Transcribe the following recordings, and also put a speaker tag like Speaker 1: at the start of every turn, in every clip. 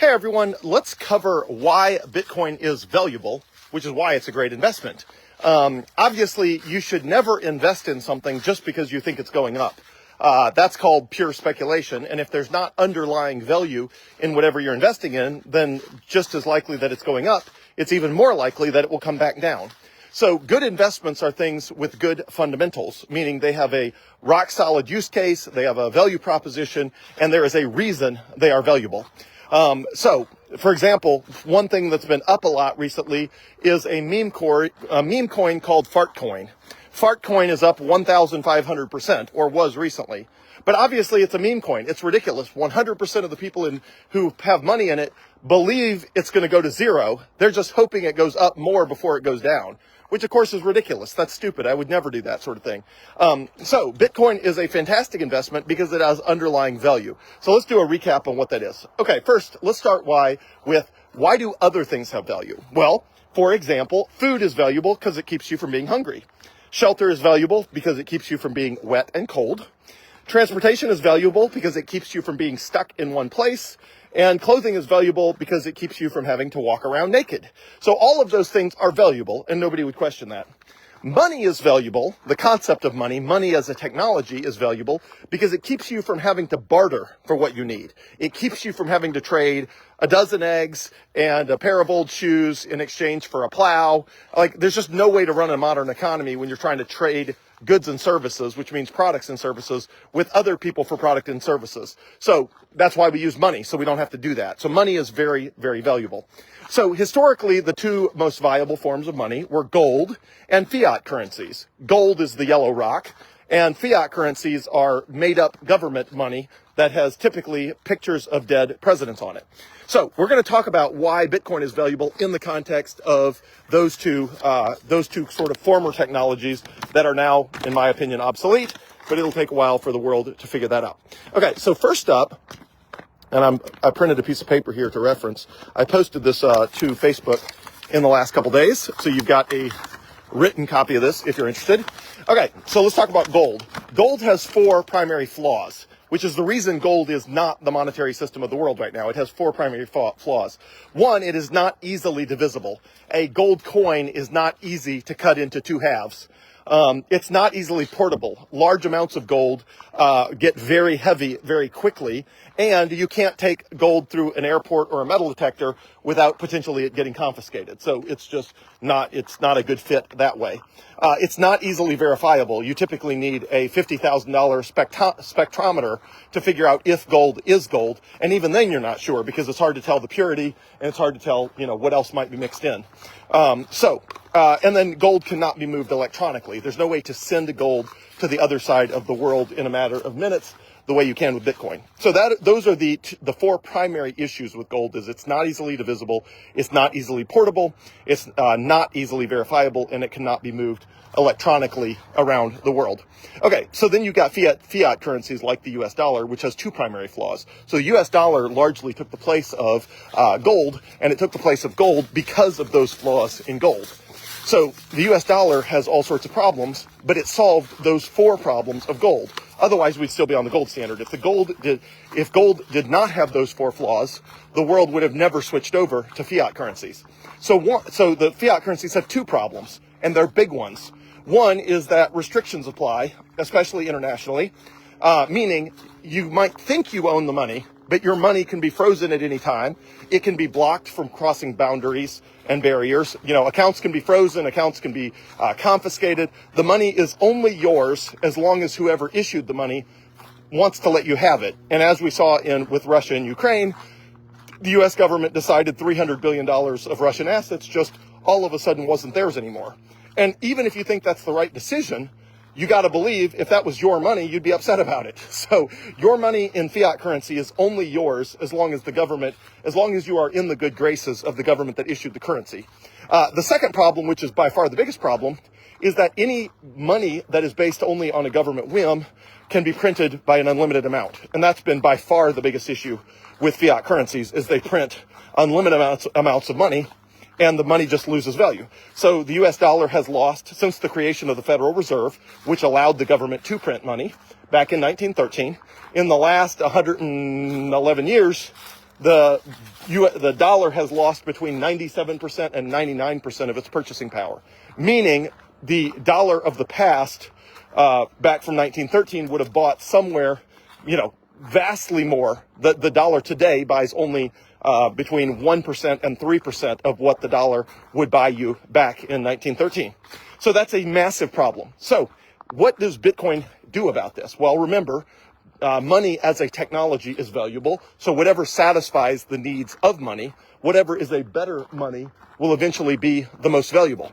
Speaker 1: Hey everyone, let's cover why Bitcoin is valuable, which is why it's a great investment. Obviously, you should never invest in something just because you think it's going up. That's called pure speculation. And if there's not underlying value in whatever you're investing in, then just as likely that it's going up, it's even more likely that it will come back down. So good investments are things with good fundamentals, meaning they have a rock solid use case, they have a value proposition, and there is a reason they are valuable. So, for example, one thing that's been up a lot recently is a meme coin called Fart Coin. Fart Coin is up 1,500%, or was recently. But obviously it's a meme coin. It's ridiculous. 100% of the people who have money in it believe it's going to go to zero. They're just hoping it goes up more before it goes down, which of course is ridiculous. That's stupid. I would never do that sort of thing. So Bitcoin is a fantastic investment because it has underlying value. So let's do a recap on what that is. Okay, first, let's start with why do other things have value? Well, for example, food is valuable because it keeps you from being hungry. Shelter is valuable because it keeps you from being wet and cold. Transportation is valuable because it keeps you from being stuck in one place. And clothing is valuable because it keeps you from having to walk around naked. So all of those things are valuable, and nobody would question that. Money is valuable. The concept of money as a technology is valuable because it keeps you from having to barter for what you need. It keeps you from having to trade a dozen eggs and a pair of old shoes in exchange for a plow. Like, there's just no way to run a modern economy when you're trying to trade goods and services, which means products and services, with other people for product and services. So that's why we use money, so we don't have to do that. So money is very, very valuable. So historically, the two most viable forms of money were gold and fiat currencies. Gold is the yellow rock, and fiat currencies are made-up government money that has typically pictures of dead presidents on it. So we're going to talk about why Bitcoin is valuable in the context of those two sort of former technologies that are now, in my opinion, obsolete, but it'll take a while for the world to figure that out. Okay, so first up, and I printed a piece of paper here to reference. I posted this to Facebook in the last couple days, so you've got a written copy of this if you're interested. Okay, so let's talk about gold. Gold has four primary flaws, which is the reason gold is not the monetary system of the world right now. It has four primary flaws. One, it is not easily divisible. A gold coin is not easy to cut into two halves. It's not easily portable. Large amounts of gold get very heavy very quickly, and you can't take gold through an airport or a metal detector without potentially it getting confiscated. So it's not a good fit that way. It's not easily verifiable. You typically need a $50,000 spectrometer to figure out if gold is gold, and even then you're not sure because it's hard to tell the purity and it's hard to tell, what else might be mixed in. And then gold cannot be moved electronically. There's no way to send gold to the other side of the world in a matter of minutes the way you can with Bitcoin. So those are the four primary issues with gold: is it's not easily divisible, it's not easily portable, it's not easily verifiable, and it cannot be moved electronically around the world. Okay, so then you've got fiat currencies like the US dollar, which has two primary flaws. So the US dollar largely took the place of gold, and it took the place of gold because of those flaws in gold. So the US dollar has all sorts of problems, but it solved those four problems of gold. Otherwise, we'd still be on the gold standard. If gold did not have those four flaws, the world would have never switched over to fiat currencies. So the fiat currencies have two problems, and they're big ones. One is that restrictions apply, especially internationally, meaning you might think you own the money, but your money can be frozen at any time. It can be blocked from crossing boundaries and barriers. Accounts can be frozen, accounts can be confiscated. The money is only yours as long as whoever issued the money wants to let you have it. And as we saw with Russia and Ukraine, the US government decided $300 billion of Russian assets just all of a sudden wasn't theirs anymore. And even if you think that's the right decision, you got to believe if that was your money, you'd be upset about it. So your money in fiat currency is only yours as long as you are in the good graces of the government that issued the currency. The second problem, which is by far the biggest problem, is that any money that is based only on a government whim can be printed by an unlimited amount. And that's been by far the biggest issue with fiat currencies, is they print unlimited amounts of money, and the money just loses value. So the US dollar has lost, since the creation of the Federal Reserve, which allowed the government to print money back in 1913, in the last 111 years, the dollar has lost between 97% and 99% of its purchasing power, meaning the dollar of the past, back from 1913, would have bought somewhere, vastly more. The dollar today buys only between 1% and 3% of what the dollar would buy you back in 1913. So that's a massive problem. So what does Bitcoin do about this? Well, remember, money as a technology is valuable. So whatever satisfies the needs of money, whatever is a better money, will eventually be the most valuable.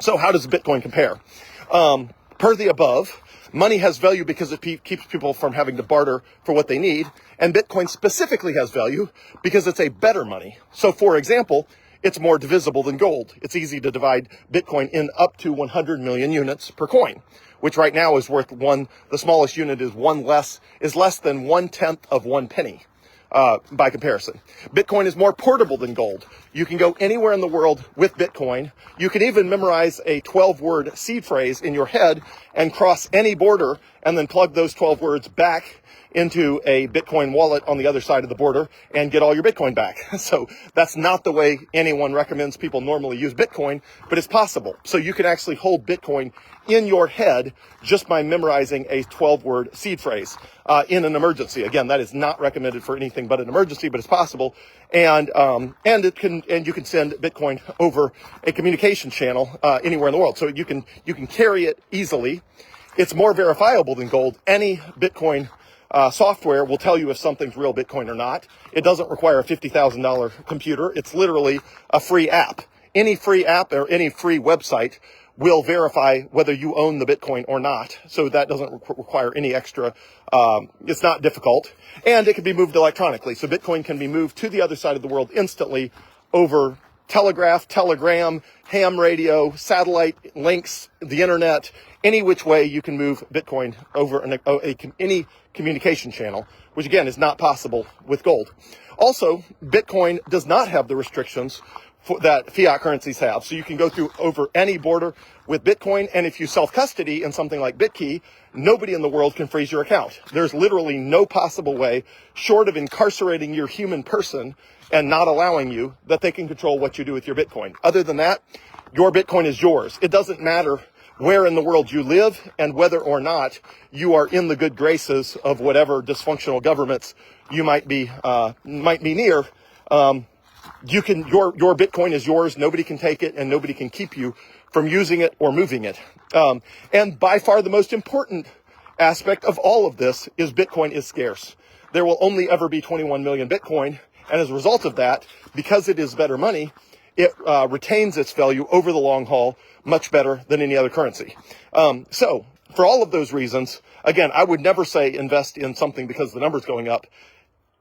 Speaker 1: So how does Bitcoin compare? Per the above, money has value because it keeps people from having to barter for what they need. And Bitcoin specifically has value because it's a better money. So for example, it's more divisible than gold. It's easy to divide Bitcoin in up to 100 million units per coin, which right now is worth the smallest unit is less than 1/10 of 1 penny. By comparison, Bitcoin is more portable than gold. You can go anywhere in the world with Bitcoin. You can even memorize a 12-word seed phrase in your head and cross any border and then plug those 12 words back into a Bitcoin wallet on the other side of the border and get all your Bitcoin back. So that's not the way anyone recommends people normally use Bitcoin, but it's possible. So you can actually hold Bitcoin in your head just by memorizing a 12-word seed phrase in an emergency. Again, that is not recommended for anything but an emergency, but it's possible. And you can send Bitcoin over a communication channel anywhere in the world. So you can carry it easily. It's more verifiable than gold. Any Bitcoin software will tell you if something's real Bitcoin or not. It doesn't require a $50,000 computer. It's literally a free app. Any free app or any free website will verify whether you own the Bitcoin or not. So that doesn't require any extra, it's not difficult. And it can be moved electronically. So Bitcoin can be moved to the other side of the world instantly over telegraph, telegram, ham radio, satellite links, the internet, any which way you can move Bitcoin over any communication channel, which again is not possible with gold. Also, Bitcoin does not have the restrictions that fiat currencies have. So you can go through over any border with Bitcoin. And if you self-custody in something like BitKey, nobody in the world can freeze your account. There's literally no possible way, short of incarcerating your human person and not allowing you, that they can control what you do with your Bitcoin. Other than that, your Bitcoin is yours. It doesn't matter where in the world you live and whether or not you are in the good graces of whatever dysfunctional governments you might be near. Your Bitcoin is yours. Nobody can take it and nobody can keep you from using it or moving it. And by far the most important aspect of all of this is Bitcoin is scarce. There will only ever be 21 million Bitcoin. And as a result of that, because it is better money, it retains its value over the long haul much better than any other currency. So for all of those reasons, again, I would never say invest in something because the number's going up.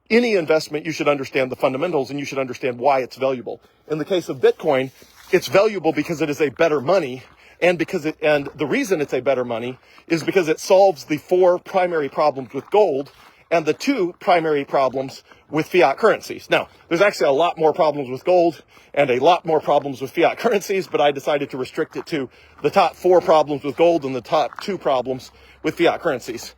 Speaker 1: Any investment, you should understand the fundamentals and you should understand why it's valuable. In the case of Bitcoin, it's valuable because it is a better money, and the reason it's a better money is because it solves the 4 primary problems with gold and the 2 primary problems with fiat currencies. Now, there's actually a lot more problems with gold and a lot more problems with fiat currencies, but I decided to restrict it to the top 4 problems with gold and the top 2 problems with fiat currencies.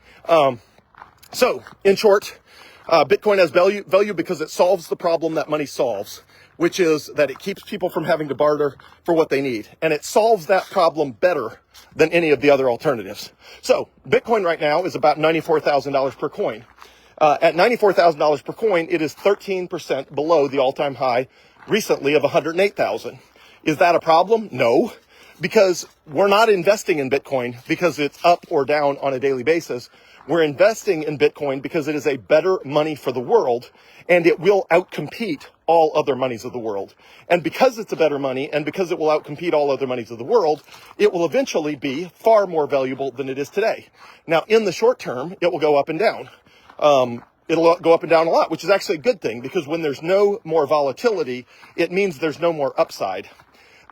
Speaker 1: So, in short, Bitcoin has value because it solves the problem that money solves, which is that it keeps people from having to barter for what they need. And it solves that problem better than any of the other alternatives. So Bitcoin right now is about $94,000 per coin. At $94,000 per coin, it is 13% below the all-time high recently of 108,000. Is that a problem? No, because we're not investing in Bitcoin because it's up or down on a daily basis. We're investing in Bitcoin because it is a better money for the world, and it will outcompete all other monies of the world. And because it's a better money, and because it will outcompete all other monies of the world, it will eventually be far more valuable than it is today. Now, in the short term, it will go up and down. It'll go up and down a lot, which is actually a good thing, because when there's no more volatility, it means there's no more upside.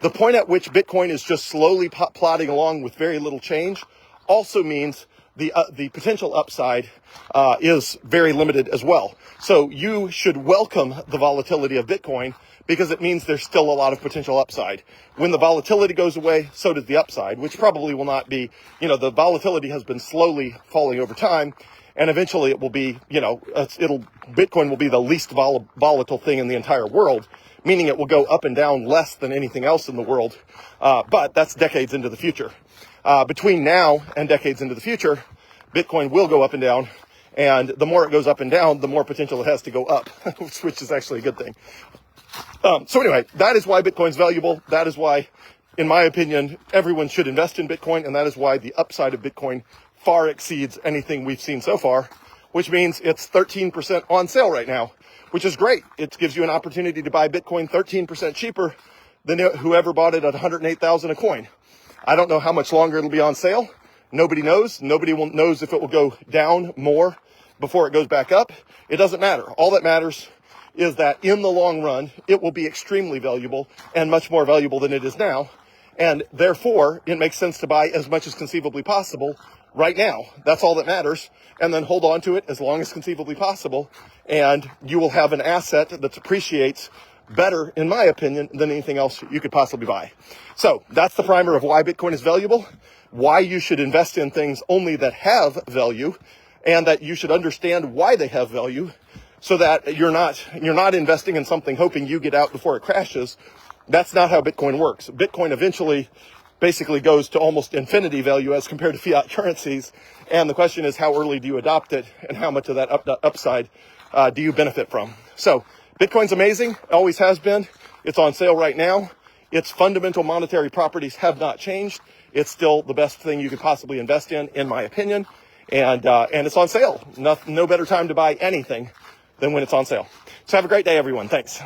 Speaker 1: The point at which Bitcoin is just slowly plodding along with very little change also means the potential upside is very limited as well. So you should welcome the volatility of Bitcoin because it means there's still a lot of potential upside. When the volatility goes away, so does the upside, which probably will not be, the volatility has been slowly falling over time. And eventually it will be, Bitcoin will be the least volatile thing in the entire world, meaning it will go up and down less than anything else in the world. But that's decades into the future. Between now and decades into the future, Bitcoin will go up and down. And the more it goes up and down, the more potential it has to go up, which is actually a good thing. So anyway, that is why Bitcoin's valuable. That is why, in my opinion, everyone should invest in Bitcoin. And that is why the upside of Bitcoin far exceeds anything we've seen so far, which means it's 13% on sale right now, which is great. It gives you an opportunity to buy Bitcoin 13% cheaper than whoever bought it at 108,000 a coin. I don't know how much longer it'll be on sale. Nobody knows. Nobody knows if it will go down more before it goes back up. It doesn't matter. All that matters is that in the long run, it will be extremely valuable and much more valuable than it is now. And therefore, it makes sense to buy as much as conceivably possible right now. That's all that matters. And then hold on to it as long as conceivably possible. And you will have an asset that appreciates better, in my opinion, than anything else you could possibly buy. So that's the primer of why Bitcoin is valuable, why you should invest in things only that have value, and that you should understand why they have value, so that you're not investing in something hoping you get out before it crashes. That's not how Bitcoin works. Bitcoin eventually basically goes to almost infinity value as compared to fiat currencies. And the question is, how early do you adopt it, and how much of that upside do you benefit from? So Bitcoin's amazing, always has been. It's on sale right now. Its fundamental monetary properties have not changed. It's still the best thing you could possibly invest in my opinion. And it's on sale. No better time to buy anything than when it's on sale. So have a great day, everyone. Thanks.